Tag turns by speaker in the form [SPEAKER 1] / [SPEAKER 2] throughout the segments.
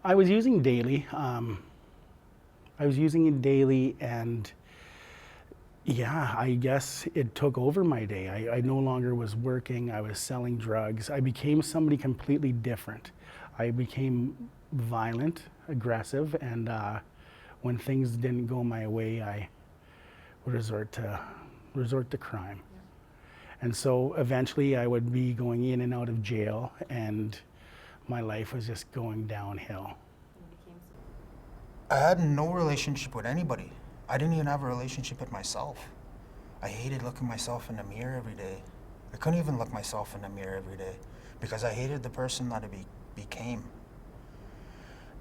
[SPEAKER 1] I was using daily. I was using it daily, and yeah, I guess it took over my day. I no longer was working. I was selling drugs. I became somebody completely different. I became violent, aggressive, and when things didn't go my way, I would resort to crime. And so eventually I would be going in and out of jail, and my life was just going downhill.
[SPEAKER 2] I had no relationship with anybody. I didn't even have a relationship with myself. I hated looking myself in the mirror every day. I couldn't even look myself in the mirror every day because I hated the person that I became.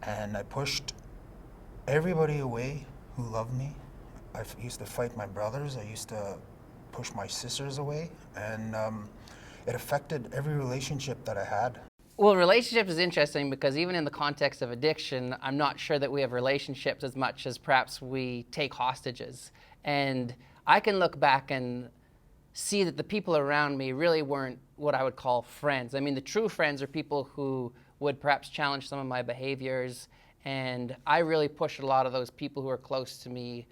[SPEAKER 2] And I pushed everybody away who loved me. I used to fight my brothers. I used to push my sisters away. And it affected every relationship that I had.
[SPEAKER 3] Well, relationships is interesting because even in the context of addiction, I'm not sure that we have relationships as much as perhaps we take hostages. And I can look back and see that the people around me really weren't what I would call friends. I mean, the true friends are people who would perhaps challenge some of my behaviors, and I really pushed a lot of those people who were close to me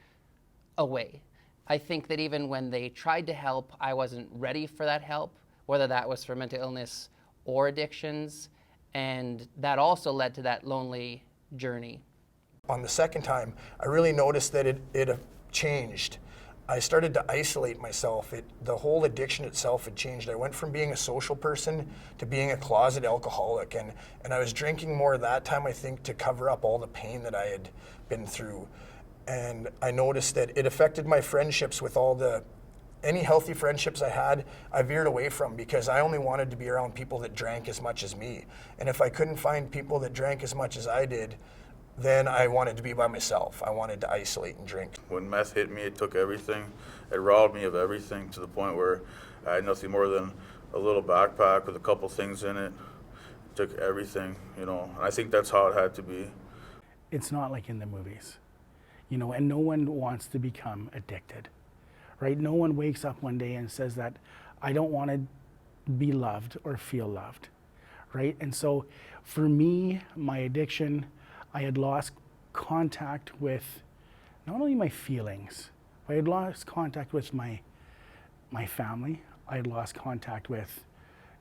[SPEAKER 3] away. I think that even when they tried to help, I wasn't ready for that help, whether that was for mental illness or addictions, and that also led to that lonely journey.
[SPEAKER 4] On the second time, I really noticed that it changed. I started to isolate myself. The whole addiction itself had changed. I went from being a social person to being a closet alcoholic, and I was drinking more that time, I think, to cover up all the pain that I had been through. And I noticed that it affected my friendships with any healthy friendships I had, I veered away from because I only wanted to be around people that drank as much as me. And if I couldn't find people that drank as much as I did, then I wanted to be by myself. I wanted to isolate and drink.
[SPEAKER 5] When meth hit me, it took everything. It robbed me of everything to the point where I had nothing more than a little backpack with a couple things in it. It took everything, And I think that's how it had to be.
[SPEAKER 1] It's not like in the movies, and no one wants to become addicted. Right? No one wakes up one day and says that I don't want to be loved or feel loved, right? And so for me, my addiction, I had lost contact with not only my feelings, but I had lost contact with my family. I had lost contact with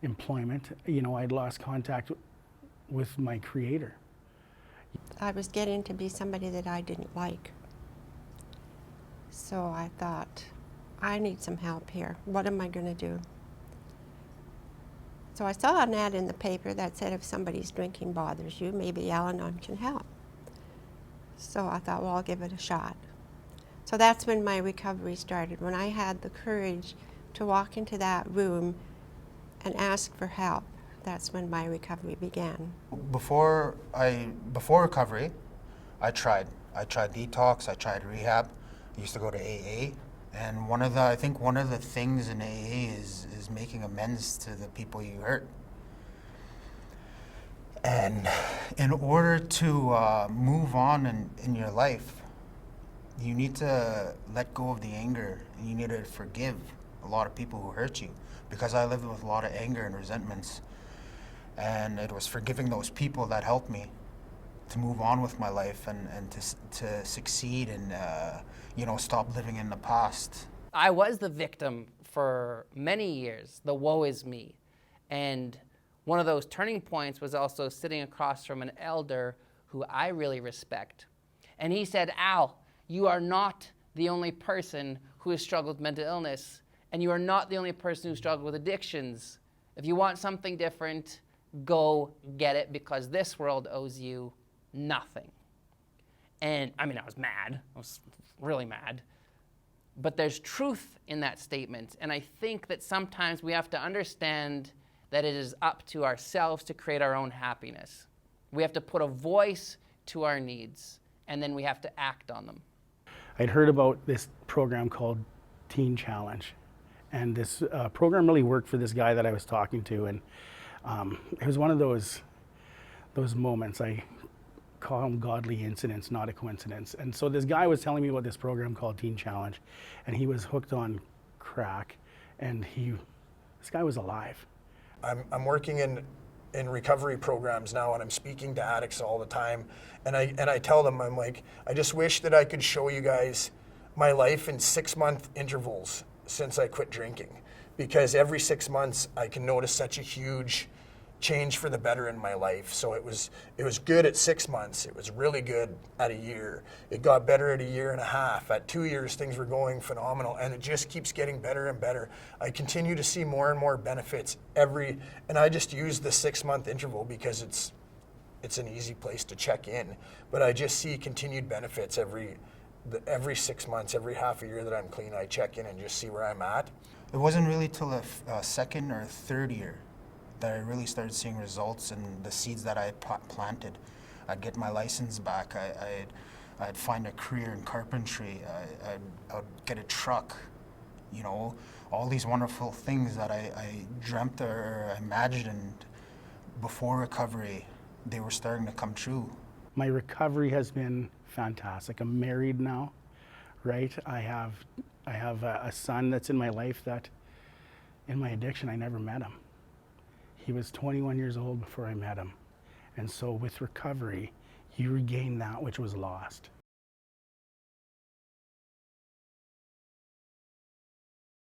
[SPEAKER 1] employment. I had lost contact with my creator.
[SPEAKER 6] I was getting to be somebody that I didn't like. So I thought, I need some help here. What am I going to do? So I saw an ad in the paper that said if somebody's drinking bothers you, maybe Al-Anon can help. So I thought, well, I'll give it a shot. So that's when my recovery started, when I had the courage to walk into that room and ask for help. That's when my recovery began.
[SPEAKER 2] Before recovery, I tried detox, I tried rehab. I used to go to AA. And I think one of the things in AA is making amends to the people you hurt. And in order to move on in your life, you need to let go of the anger, and you need to forgive a lot of people who hurt you. Because I lived with a lot of anger and resentments, and it was forgiving those people that helped me to move on with my life and to succeed and stop living in the past.
[SPEAKER 3] I was the victim for many years, the woe is me. And one of those turning points was also sitting across from an elder who I really respect. And he said, Al, you are not the only person who has struggled with mental illness, and you are not the only person who struggled with addictions. If you want something different, go get it, because this world owes you nothing. And I was mad. I was really mad. But there's truth in that statement. And I think that sometimes we have to understand that it is up to ourselves to create our own happiness. We have to put a voice to our needs, and then we have to act on them.
[SPEAKER 1] I'd heard about this program called Teen Challenge. And this program really worked for this guy that I was talking to. And it was one of those moments. I call them godly incidents, not a coincidence. And so this guy was telling me about this program called Teen Challenge, and he was hooked on crack, and this guy was alive.
[SPEAKER 4] I'm working in in recovery programs now, and I'm speaking to addicts all the time, and I tell them, I'm like, I just wish that I could show you guys my life in 6-month intervals since I quit drinking, because every 6 months I can notice such a huge change for the better in my life. So it was good at 6 months. It was really good at a year. It got better at a year and a half. At 2 years, things were going phenomenal, and it just keeps getting better and better. I continue to see more and more benefits and I just use the 6-month interval because it's an easy place to check in. But I just see continued benefits every 6 months, every half a year that I'm clean. I check in and just see where I'm at.
[SPEAKER 2] It wasn't really till the second or third year that I really started seeing results and the seeds that I had planted. I'd get my license back. I'd find a career in carpentry. I'd get a truck. You know, all these wonderful things that I dreamt or imagined before recovery, they were starting to come true.
[SPEAKER 1] My recovery has been fantastic. I'm married now, right? I have a son that's in my life that, in my addiction, I never met him. He was 21 years old before I met him. And so with recovery, you regain that which was lost.